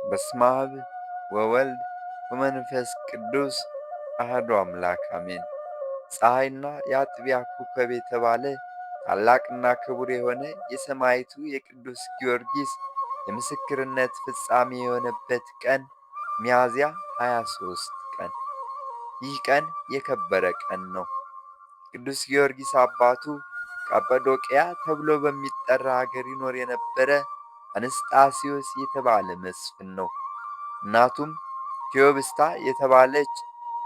በስመ አብ ወወልድ ወመንፈስ ቅዱስ አሐዱ አምላክ አሜን። ፀሐይና የአጥቢያ ኮከብ የተባለ ታላቅና ክቡር የሆነ የሰማዕቱ የቅዱስ ጊዮርጊስ የምስክርነት ፍጻሜ የሆነበት ቀን ሚያዝያ 23 ቀን። ይህ ቀን የከበረ ቀን ነው። ቅዱስ ጊዮርጊስ አባቱ ቀጰዶቅያ ተብሎ በሚጠራ አገር ይኖር የነበረ አንስጣስዮስ የተባለ መስፍን ነው። እናቱም ቴዎብስታ የተባለች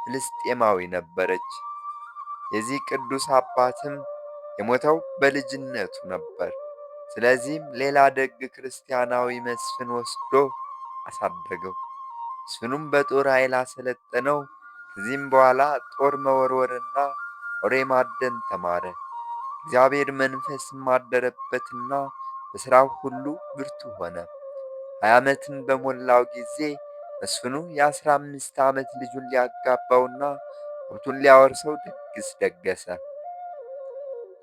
ፍልስጤማዊ ነበረች። የዚህ ቅዱስ አባትም የሞተው በልጅነቱ ነበር። ስለዚህም ሌላ ደግ ክርስቲያናዊ መስፍን ወስዶ አሳደገው። መስፍኑም በጦር ኃይል አሰለጠነው። ከዚህም በኋላ ጦር መወርወርና ወሬ ማደን ተማረ። እግዚአብሔር መንፈስም አደረበትና በሥራው ሁሉ ብርቱ ሆነ። 20 ዓመትም በሞላው ጊዜ መስፍኑ የ15 ዓመት ልጁን ሊያጋባውና ሀብቱን ሊያወርሰው ድግስ ደገሰ።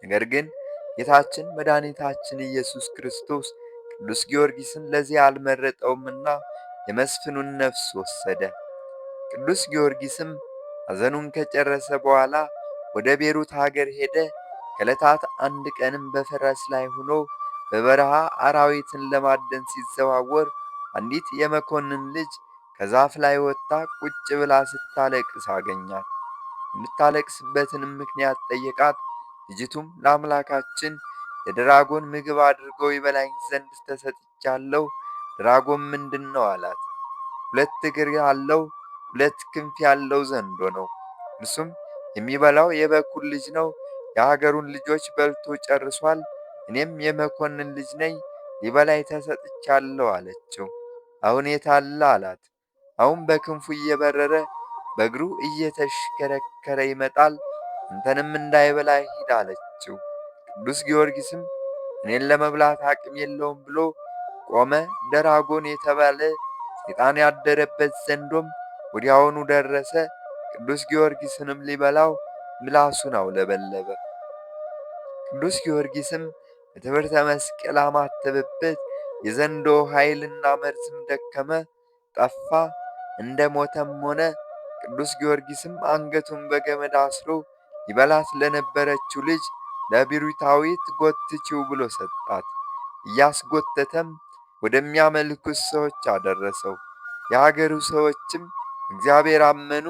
ነገር ግን ጌታችን መድኃኒታችን ኢየሱስ ክርስቶስ ቅዱስ ጊዮርጊስን ለዚህ አልመረጠውምና የመስፍኑን ነፍስ ወሰደ። ቅዱስ ጊዮርጊስም ሐዘኑን ከጨረሰ በኋላ ወደ ቤሩት አገር ሄደ። ከዕለታት አንድ ቀንም በፈረስ ላይ ሆኖ በበረሃ አራዊትን ለማደን ሲዘዋወር አንዲት የመኮንን ልጅ ከዛፍ ላይ ወጥታ ቁጭ ብላ ስታለቅስ አገኛት። የምታለቅስበትንም ምክንያት ጠየቃት። ልጅቱም ለአምላካችን ለድራጎን ምግብ አድርጎ ይበላኝ ዘንድ ተሰጥቻለሁ። ድራጎን ምንድን ነው አላት። 2 እግር ያለው 2 ክንፍ ያለው ዘንዶ ነው። እርሱም የሚበላው የበኩር ልጅ ነው። የሀገሩን ልጆች በልቶ ጨርሷል። እኔም የመኮንን ልጅ ነኝ፣ ሊበላኝ ተሰጥቻለሁ አለችው። አሁን የት አለ አላት። አሁን በክንፉ እየበረረ በእግሩ እየተሽከረከረ ይመጣል፣ አንተንም እንዳይበላ ሂድ አለችው። ቅዱስ ጊዮርጊስም እኔን ለመብላት አቅም የለውም ብሎ ቆመ። ደራጎን የተባለ ሰይጣን ያደረበት ዘንዶም ወዲያውኑ ደረሰ። ቅዱስ ጊዮርጊስንም ሊበላው ምላሱን አውለበለበ። ቅዱስ ጊዮርጊስም በትምህርተ መስቀል አማተበበት። የዘንዶ ኃይልና መርዝም ደከመ፣ ጠፋ፣ እንደ ሞተም ሆነ። ቅዱስ ጊዮርጊስም አንገቱን በገመድ አስሮ ይበላት ለነበረችው ልጅ ለቢሩታዊት ጎትቺው ብሎ ሰጣት። እያስጎተተም ወደሚያመልኩት ሰዎች አደረሰው። የአገሩ ሰዎችም እግዚአብሔር አመኑ።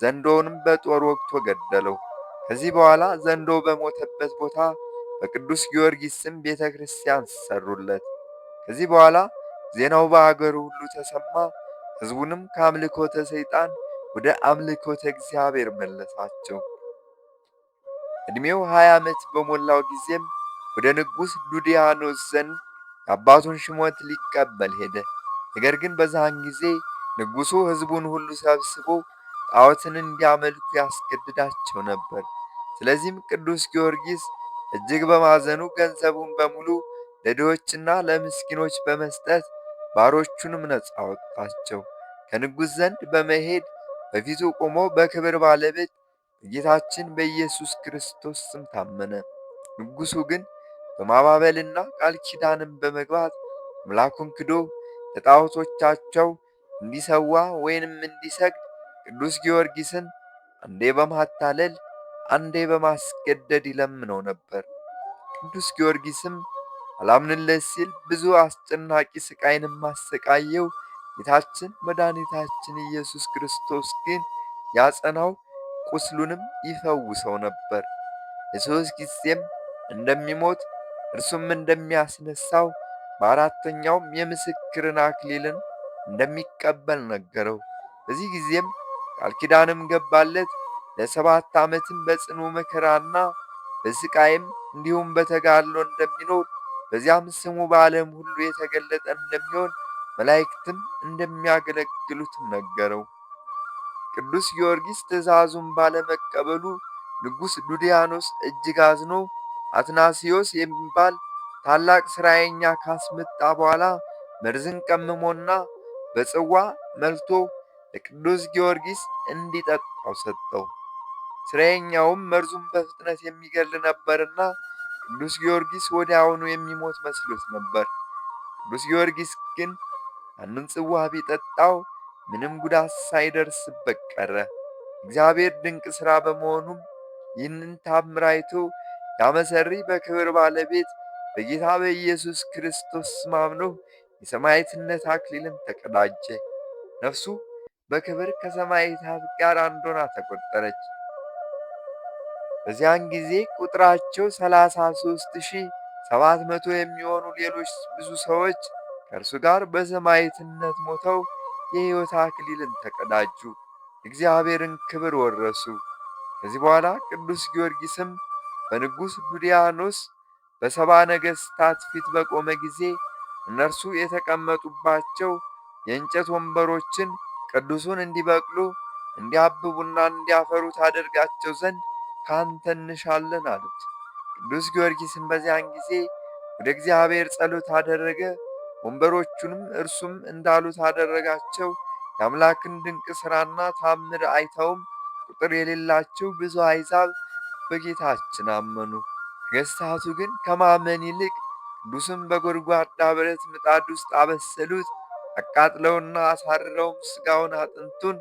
ዘንዶውንም በጦር ወግቶ ገደለው። ከዚህ በኋላ ዘንዶ በሞተበት ቦታ በቅዱስ ጊዮርጊስ ስም ቤተ ክርስቲያን ሰሩለት። ከዚህ በኋላ ዜናው በአገሩ ሁሉ ተሰማ። ሕዝቡንም ከአምልኮተ ሰይጣን ወደ አምልኮተ እግዚአብሔር መለሳቸው። ዕድሜው 20 ዓመት በሞላው ጊዜም ወደ ንጉሥ ዱድያኖስ ዘንድ የአባቱን ሹመት ሊቀበል ሄደ። ነገር ግን በዛን ጊዜ ንጉሡ ሕዝቡን ሁሉ ሰብስቦ ጣዖትን እንዲያመልኩ ያስገድዳቸው ነበር። ስለዚህም ቅዱስ ጊዮርጊስ እጅግ በማዘኑ ገንዘቡን በሙሉ ለድሆችና ለምስኪኖች በመስጠት ባሮቹንም ነፃ አወጣቸው። ከንጉሥ ዘንድ በመሄድ በፊቱ ቆሞ በክብር ባለቤት በጌታችን በኢየሱስ ክርስቶስ ስም ታመነ። ንጉሡ ግን በማባበልና ቃል ኪዳንም በመግባት አምላኩን ክዶ ለጣዖቶቻቸው እንዲሰዋ ወይንም እንዲሰግድ ቅዱስ ጊዮርጊስን አንዴ በማታለል አንዴ በማስገደድ ይለምነው ነበር። ቅዱስ ጊዮርጊስም አላምንለት ሲል ብዙ አስጨናቂ ስቃይንም አሰቃየው። ጌታችን መድኃኒታችን ኢየሱስ ክርስቶስ ግን ያጸናው፣ ቁስሉንም ይፈውሰው ነበር። የ3 ጊዜም እንደሚሞት እርሱም እንደሚያስነሳው በአራተኛውም የምስክርን አክሊልን እንደሚቀበል ነገረው። በዚህ ጊዜም ቃል ኪዳንም ገባለት። ለ7 ዓመትም በጽኑ መከራና በስቃይም እንዲሁም በተጋድሎ እንደሚኖር በዚያም ስሙ በዓለም ሁሉ የተገለጠ እንደሚሆን መላእክትም እንደሚያገለግሉትም ነገረው። ቅዱስ ጊዮርጊስ ትእዛዙን ባለመቀበሉ ንጉሥ ዱድያኖስ እጅግ አዝኖ አትናሲዮስ የሚባል ታላቅ ሥራየኛ ካስመጣ በኋላ መርዝን ቀምሞና በጽዋ መልቶ ለቅዱስ ጊዮርጊስ እንዲጠጣው ሰጠው። ሥራየኛውም መርዙን በፍጥነት የሚገል ነበርና ቅዱስ ጊዮርጊስ ወዲያውኑ የሚሞት መስሎት ነበር። ቅዱስ ጊዮርጊስ ግን ያንን ጽዋ ቢጠጣው ምንም ጉዳት ሳይደርስበት ቀረ። እግዚአብሔር ድንቅ ሥራ በመሆኑም ይህንን ታምር አይቶ ያ መሠሪ በክብር ባለቤት በጌታ በኢየሱስ ክርስቶስ ስም አምኖ የሰማዕትነት አክሊልን ተቀዳጀ። ነፍሱ በክብር ከሰማዕታት ጋር አንድ ሆና ተቆጠረች። በዚያን ጊዜ ቁጥራቸው 33,700 የሚሆኑ ሌሎች ብዙ ሰዎች ከእርሱ ጋር በሰማዕትነት ሞተው የሕይወት አክሊልን ተቀዳጁ፣ እግዚአብሔርን ክብር ወረሱ። ከዚህ በኋላ ቅዱስ ጊዮርጊስም በንጉሥ ዱድያኖስ በሰባ ነገሥታት ፊት በቆመ ጊዜ እነርሱ የተቀመጡባቸው የእንጨት ወንበሮችን ቅዱሱን እንዲበቅሉ እንዲያብቡና እንዲያፈሩ ታደርጋቸው ዘንድ ከአንተ እንሻለን አሉት። ቅዱስ ጊዮርጊስም በዚያን ጊዜ ወደ እግዚአብሔር ጸሎት አደረገ። ወንበሮቹንም እርሱም እንዳሉት አደረጋቸው። የአምላክን ድንቅ ሥራና ታምር አይተውም ቁጥር የሌላቸው ብዙ አሕዛብ በጌታችን አመኑ። ነገሥታቱ ግን ከማመን ይልቅ ቅዱስን በጎድጓዳ ብረት ምጣድ ውስጥ አበሰሉት። አቃጥለውና አሳርረውም ሥጋውን አጥንቱን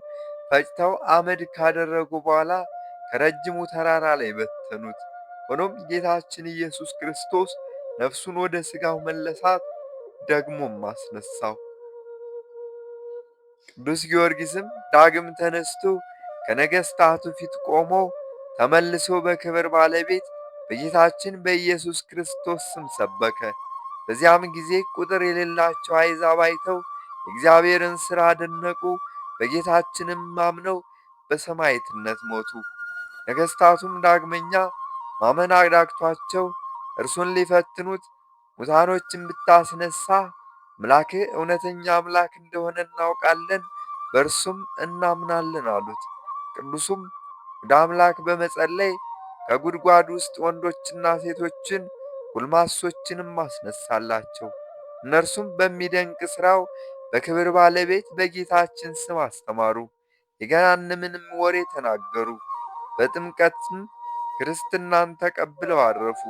ፈጭተው አመድ ካደረጉ በኋላ ከረጅሙ ተራራ ላይ በተኑት። ሆኖም ጌታችን ኢየሱስ ክርስቶስ ነፍሱን ወደ ሥጋው መለሳት፣ ደግሞም አስነሳው። ቅዱስ ጊዮርጊስም ዳግም ተነስቶ ከነገሥታቱ ፊት ቆሞ ተመልሶ በክብር ባለቤት በጌታችን በኢየሱስ ክርስቶስ ስም ሰበከ። በዚያም ጊዜ ቁጥር የሌላቸው አሕዛብ አይተው የእግዚአብሔርን ሥራ አደነቁ። በጌታችንም አምነው በሰማዕትነት ሞቱ። ነገሥታቱም ዳግመኛ ማመን አዳግቷቸው እርሱን ሊፈትኑት ሙታኖችን ብታስነሣ አምላክህ እውነተኛ አምላክ እንደሆነ እናውቃለን፣ በእርሱም እናምናለን አሉት። ቅዱሱም ወደ አምላክ በመጸለይ ከጉድጓድ ውስጥ ወንዶችና ሴቶችን ጎልማሶችንም አስነሳላቸው። እነርሱም በሚደንቅ ሥራው በክብር ባለቤት በጌታችን ስም አስተማሩ፣ የገሃነምንም ወሬ ተናገሩ። በጥምቀትም ክርስትናን ተቀብለው አረፉ።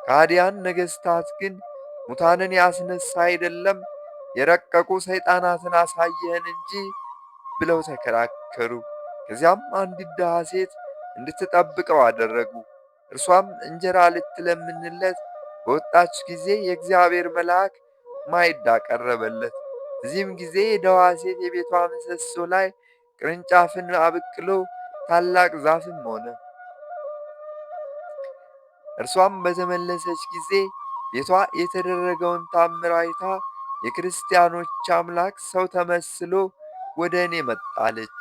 ከሃዲያን ነገሥታት ግን ሙታንን ያስነሣ አይደለም የረቀቁ ሰይጣናትን አሳየህን እንጂ ብለው ተከራከሩ። ከዚያም አንዲት ድሃ ሴት እንድትጠብቀው አደረጉ። እርሷም እንጀራ ልትለምንለት በወጣች ጊዜ የእግዚአብሔር መልአክ ማዕድ አቀረበለት። በዚህም ጊዜ የደዋ ሴት የቤቷ ምሰሶ ላይ ቅርንጫፍን አበቅሎ ታላቅ ዛፍም ሆነ። እርሷም በተመለሰች ጊዜ ቤቷ የተደረገውን ታምር አይታ የክርስቲያኖች አምላክ ሰው ተመስሎ ወደ እኔ መጣለች።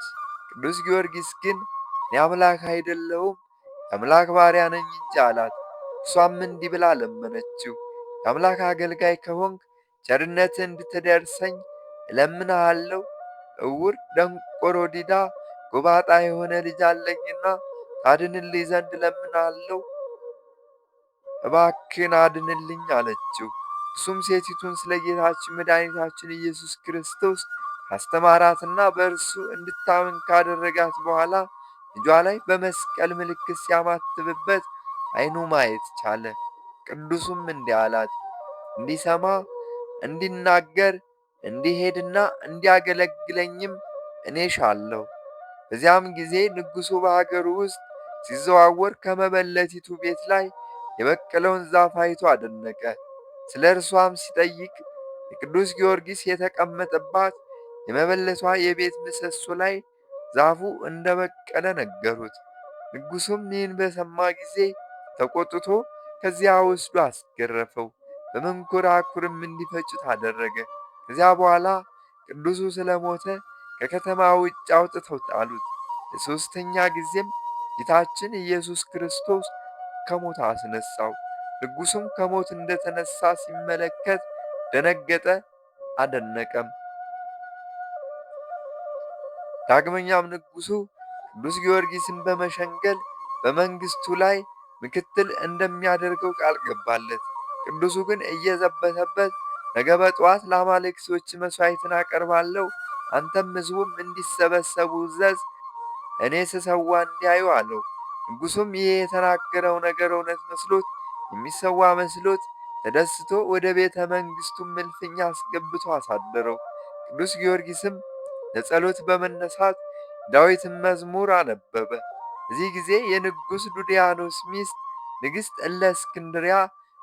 ቅዱስ ጊዮርጊስ ግን እኔ አምላክ አይደለሁም የአምላክ ባሪያ ነኝ እንጂ አላት። እሷም እንዲህ ብላ ለመነችው፣ የአምላክ አገልጋይ ከሆንክ ቸርነትህ እንድትደርሰኝ እለምንሃለሁ። ዕውር፣ ደንቆሮ፣ ዲዳ፣ ጎባጣ የሆነ ልጅ አለኝና ታድንልኝ ዘንድ እለምንሃለሁ፣ እባክህን አድንልኝ አለችው። እሱም ሴቲቱን ስለ ጌታችን መድኃኒታችን ኢየሱስ ክርስቶስ ካስተማራትና በእርሱ እንድታምን ካደረጋት በኋላ ልጇ ላይ በመስቀል ምልክት ሲያማትብበት ዓይኑ ማየት ቻለ። ቅዱሱም እንዲህ አላት፣ እንዲሰማ፣ እንዲናገር፣ እንዲሄድና እንዲያገለግለኝም እኔ ሻለሁ። በዚያም ጊዜ ንጉሡ በአገሩ ውስጥ ሲዘዋወር ከመበለቲቱ ቤት ላይ የበቀለውን ዛፍ አይቶ አደነቀ። ስለ እርሷም ሲጠይቅ የቅዱስ ጊዮርጊስ የተቀመጠባት የመበለቷ የቤት ምሰሶ ላይ ዛፉ እንደ በቀለ ነገሩት። ንጉሡም ይህን በሰማ ጊዜ ተቆጥቶ ከዚያ ወስዶ አስገረፈው፣ በመንኰራኵርም እንዲፈጩት አደረገ። ከዚያ በኋላ ቅዱሱ ስለ ሞተ ከከተማ ውጭ አውጥተው ጣሉት። የሦስተኛ ጊዜም ጌታችን ኢየሱስ ክርስቶስ ከሞት አስነሣው። ንጉሡም ከሞት እንደተነሣ ሲመለከት ደነገጠ፣ አደነቀም። ዳግመኛም ንጉሡ ቅዱስ ጊዮርጊስን በመሸንገል በመንግሥቱ ላይ ምክትል እንደሚያደርገው ቃል ገባለት። ቅዱሱ ግን እየዘበተበት ነገ በጠዋት ለአማልክቶች መሥዋዕትን አቀርባለሁ፣ አንተም ሕዝቡም እንዲሰበሰቡ እዘዝ፣ እኔ ስሰዋ እንዲያዩ አለው። ንጉሡም ይህ የተናገረው ነገር እውነት መስሎት የሚሰዋ መስሎት ተደስቶ ወደ ቤተ መንግሥቱም እልፍኝ አስገብቶ አሳደረው። ቅዱስ ጊዮርጊስም ለጸሎት በመነሳት ዳዊትን መዝሙር አነበበ። በዚህ ጊዜ የንጉሥ ዱድያኖስ ሚስት ንግሥት እለእስክንድርያ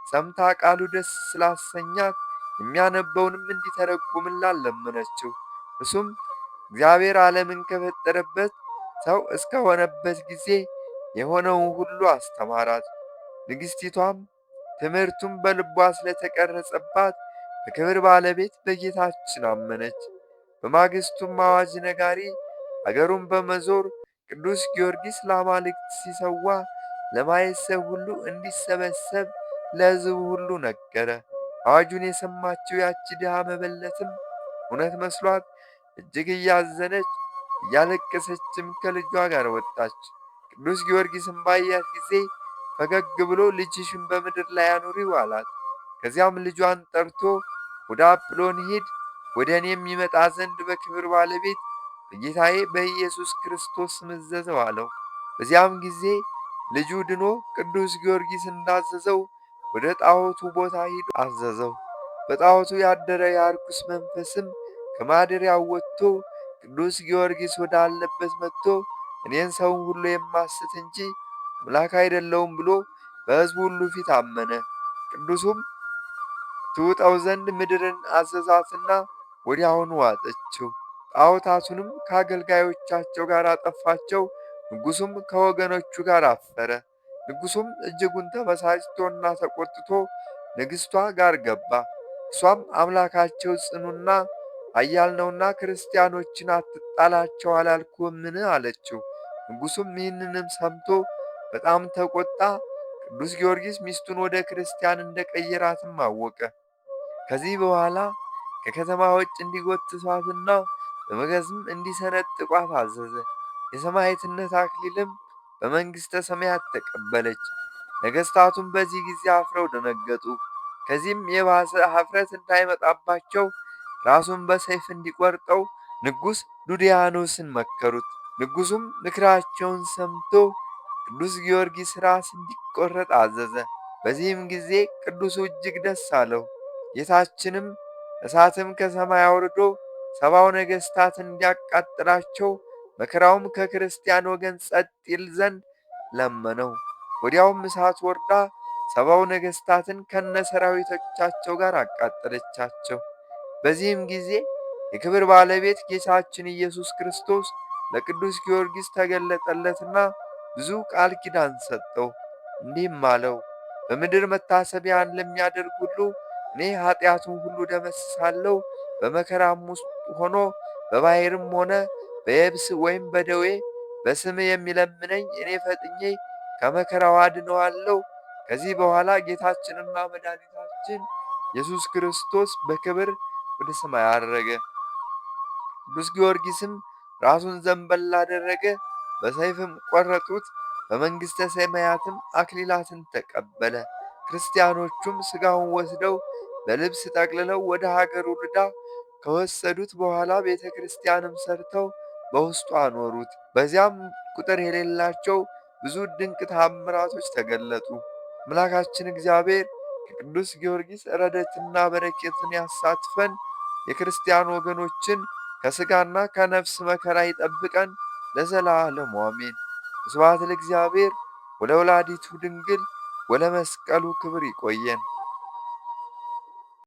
ሰምታ ቃሉ ደስ ስላሰኛት የሚያነበውንም እንዲተረጉምላት ለመነችው። እሱም እግዚአብሔር ዓለምን ከፈጠረበት ሰው እስከሆነበት ጊዜ የሆነውን ሁሉ አስተማራት። ንግሥቲቷም ትምህርቱም በልቧ ስለተቀረጸባት በክብር ባለቤት በጌታችን አመነች። በማግስቱም አዋጅ ነጋሪ አገሩን በመዞር ቅዱስ ጊዮርጊስ ለአማልክት ሲሰዋ ለማየት ሰው ሁሉ እንዲሰበሰብ ለሕዝቡ ሁሉ ነገረ። አዋጁን የሰማችው ያች ድሃ መበለትም እውነት መስሏት እጅግ እያዘነች እያለቀሰችም ከልጇ ጋር ወጣች። ቅዱስ ጊዮርጊስም ባያት ጊዜ ፈገግ ብሎ ልጅሽን በምድር ላይ አኑሪው አላት። ከዚያም ልጇን ጠርቶ ወደ አጵሎን ሂድ፣ ወደ እኔም ይመጣ ዘንድ በክብር ባለቤት በጌታዬ በኢየሱስ ክርስቶስ ስም እዘዘው አለው። በዚያም ጊዜ ልጁ ድኖ ቅዱስ ጊዮርጊስ እንዳዘዘው ወደ ጣዖቱ ቦታ ሂዶ አዘዘው። በጣዖቱ ያደረ የርኩስ መንፈስም ከማደሪያው ወጥቶ ቅዱስ ጊዮርጊስ ወዳለበት መጥቶ እኔን ሰውን ሁሉ የማስት እንጂ አምላክ አይደለሁም ብሎ በሕዝቡ ሁሉ ፊት አመነ። ቅዱሱም ትውጠው ዘንድ ምድርን አዘዛትና ወዲያውኑ ዋጠችው። ጣዖታቱንም ከአገልጋዮቻቸው ጋር አጠፋቸው። ንጉሡም ከወገኖቹ ጋር አፈረ። ንጉሡም እጅጉን ተበሳጭቶና ተቆጥቶ ንግሥቷ ጋር ገባ። እሷም አምላካቸው ጽኑና ኃያል ነውና ክርስቲያኖችን አትጣላቸው አላልኩህምን? አለችው። ንጉሡም ይህንንም ሰምቶ በጣም ተቆጣ። ቅዱስ ጊዮርጊስ ሚስቱን ወደ ክርስቲያን እንደቀየራትም አወቀ። ከዚህ በኋላ ከከተማ ውጭ እንዲጎትቷትና በመጋዝም እንዲሰነጥቋት አዘዘ። የሰማዕትነት አክሊልም በመንግሥተ ሰማያት ተቀበለች። ነገሥታቱም በዚህ ጊዜ አፍረው ደነገጡ። ከዚህም የባሰ ኀፍረት እንዳይመጣባቸው ራሱን በሰይፍ እንዲቆርጠው ንጉሥ ዱድያኖስን መከሩት። ንጉሡም ምክራቸውን ሰምቶ ቅዱስ ጊዮርጊስ ራስ እንዲቆረጥ አዘዘ። በዚህም ጊዜ ቅዱሱ እጅግ ደስ አለው። ጌታችንም እሳትም ከሰማይ አውርዶ 70 ነገሥታትን እንዲያቃጥላቸው መከራውም ከክርስቲያን ወገን ጸጥ ይል ዘንድ ለመነው። ወዲያውም እሳት ወርዳ 70 ነገሥታትን ከነሰራዊቶቻቸው ጋር አቃጠለቻቸው። በዚህም ጊዜ የክብር ባለቤት ጌታችን ኢየሱስ ክርስቶስ ለቅዱስ ጊዮርጊስ ተገለጠለትና ብዙ ቃል ኪዳን ሰጠው። እንዲህም አለው፣ በምድር መታሰቢያን ለሚያደርግ ሁሉ እኔ ኃጢአቱን ሁሉ ደመስሳለሁ። በመከራም ውስጥ ሆኖ በባሕርም ሆነ በየብስ ወይም በደዌ በስም የሚለምነኝ እኔ ፈጥኜ ከመከራው አድነዋለሁ። ከዚህ በኋላ ጌታችንና መድኃኒታችን ኢየሱስ ክርስቶስ በክብር ወደ ሰማይ አረገ። ቅዱስ ጊዮርጊስም ራሱን ዘንበል አደረገ፣ በሰይፍም ቆረጡት። በመንግሥተ ሰማያትም አክሊላትን ተቀበለ። ክርስቲያኖቹም ሥጋውን ወስደው በልብስ ጠቅልለው ወደ ሀገሩ ልዳ ከወሰዱት በኋላ ቤተ ክርስቲያንም ሰርተው በውስጡ አኖሩት። በዚያም ቁጥር የሌላቸው ብዙ ድንቅ ተአምራቶች ተገለጡ። አምላካችን እግዚአብሔር ከቅዱስ ጊዮርጊስ ረድኤትና በረከትን ያሳትፈን። የክርስቲያን ወገኖችን ከሥጋና ከነፍስ መከራ ይጠብቀን ለዘላለሙ አሜን። ስብሐት ለእግዚአብሔር ወለወላዲቱ ድንግል ወለመስቀሉ ክብር። ይቆየን።